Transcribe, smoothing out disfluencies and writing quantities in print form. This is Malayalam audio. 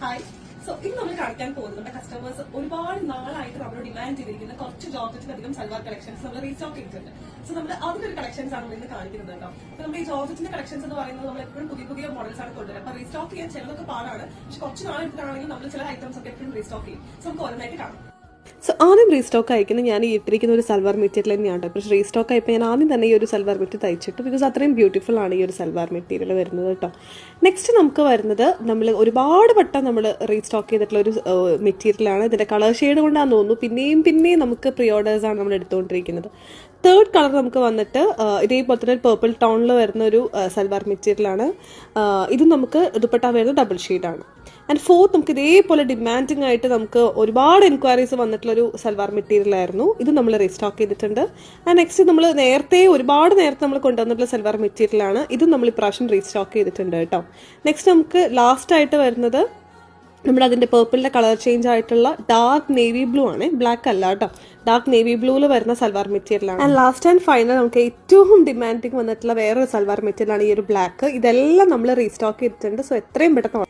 ഹായ്. സോ ഇന്ന് നമ്മൾ കാണിക്കാൻ പോകുന്നത് നമ്മുടെ കസ്റ്റമേഴ്സ് ഒരുപാട് നാളായിട്ട് നമ്മൾ ഡിമാൻഡ് ചെയ്തിരിക്കുന്ന കുറച്ച് ജോർജറ്റിലധികം സൽവാർ കളക്ഷൻസ് നമ്മൾ റീസ്റ്റോക്ക് ചെയ്തിട്ടുണ്ട്. സോ നമ്മൾ അതിന്റെ ഒരു കളക്ഷൻസ് ആണ് ഇന്ന് കാണിക്കുന്നത് കേട്ടോ. അപ്പൊ നമ്മൾ ഈ ജോർജറ്റിന്റെ കളക്ഷൻസ് എന്ന് പറയുന്നത് നമ്മൾ എപ്പോഴും പുതിയ പുതിയ മോഡൽസ് ആണ് കൊണ്ടുവരുന്നത്. അപ്പൊ റീസ്റ്റോക്ക് ചെയ്യാൻ ചിലതൊക്കെ പാടാണ്, പക്ഷെ കുറച്ച് നാളെടുത്തിട്ടാണെങ്കിൽ നമ്മൾ ചില ഐറ്റംസ് ഒക്കെ എപ്പോഴും റീസ്റ്റോക്ക് ചെയ്യും. സോ നമുക്ക് ഓരോന്നായിട്ട് കാണാം. സോ ആദ്യം റീസ്റ്റോക്ക് അയക്കുന്നത് ഞാൻ ഈ ഇട്ടിരിക്കുന്ന ഒരു സൽവാർ മെറ്റീരിയൽ തന്നെയാണ്. പക്ഷേ റീസ്റ്റോക്ക് ആയപ്പോൾ ഞാൻ ആദ്യം തന്നെ ഈ ഒരു സൽവാർ മെറ്റീരിയൽ തയ്ച്ചിട്ട്, ബിക്കോസ് അത്രയും ബ്യൂട്ടിഫുൾ ആണ് ഈ ഒരു സൽവാർ മെറ്റീരിയൽ വരുന്നത് കേട്ടോ. നെക്സ്റ്റ് നമുക്ക് വരുന്നത് നമ്മൾ ഒരുപാട് വട്ടം നമ്മൾ റീസ്റ്റോക്ക് ചെയ്തിട്ടുള്ള ഒരു മെറ്റീരിയലാണ്. ഇതിൻ്റെ കളർ ഷെയ്ഡ് കൊണ്ടാന്ന് തോന്നുന്നു പിന്നെയും നമുക്ക് പ്രീ ഓർഡേഴ്സാണ് നമ്മൾ എടുത്തുകൊണ്ടിരിക്കുന്നത്. തേർഡ് കളർ നമുക്ക് വന്നിട്ട് ഇതേപോലെ തന്നെ പേർപ്പിൾ ടോണിൽ വരുന്ന ഒരു സൽവാർ മെറ്റീരിയലാണ്. ഇത് നമുക്ക് ദുപ്പട്ട വരുന്ന ഡബിൾ ഷെയ്ഡാണ്. ആൻഡ് ഫോർത്ത് നമുക്ക് ഇതേപോലെ ഡിമാൻഡിങ് ആയിട്ട് നമുക്ക് ഒരുപാട് എൻക്വയറീസ് വന്നിട്ടുള്ളൊരു സൽവാർ മെറ്റീരിയൽ ആയിരുന്നു. ഇത് നമ്മൾ റീസ്റ്റോക്ക് ചെയ്തിട്ടുണ്ട്. ആൻഡ് നെക്സ്റ്റ് നമ്മൾ ഒരുപാട് നേരത്തെ നമ്മൾ കൊണ്ടുവന്നിട്ടുള്ള സൽവാർ മെറ്റീരിയലാണ്. ഇതും നമ്മൾ ഇപ്രാവശ്യം റീസ്റ്റോക്ക് ചെയ്തിട്ടുണ്ട് കേട്ടോ. നെക്സ്റ്റ് നമുക്ക് ലാസ്റ്റ് ആയിട്ട് വരുന്നത് നമ്മുടെ അതിൻ്റെ പേർപ്പിളിൻ്റെ കളർ ചേഞ്ച് ആയിട്ടുള്ള ഡാർക്ക് നേവി ബ്ലൂ ആണ്, ബ്ലാക്ക് അല്ല കേട്ടോ. ഡാർക്ക് നേവി ബ്ലൂവിൽ വരുന്ന സൽവാർ മെറ്റീരിയലാണ്. ആൻഡ് ലാസ്റ്റ് ആൻഡ് ഫൈനൽ നമുക്ക് ഏറ്റവും ഡിമാൻഡിങ് വന്നിട്ടുള്ള വേറൊരു സൽവാർ മെറ്റീരിയലാണ് ഈ ഒരു ബ്ലാക്ക്. ഇതെല്ലാം നമ്മൾ റീസ്റ്റോക്ക് ചെയ്തിട്ടുണ്ട്. സോ എത്രയും പെട്ടെന്ന്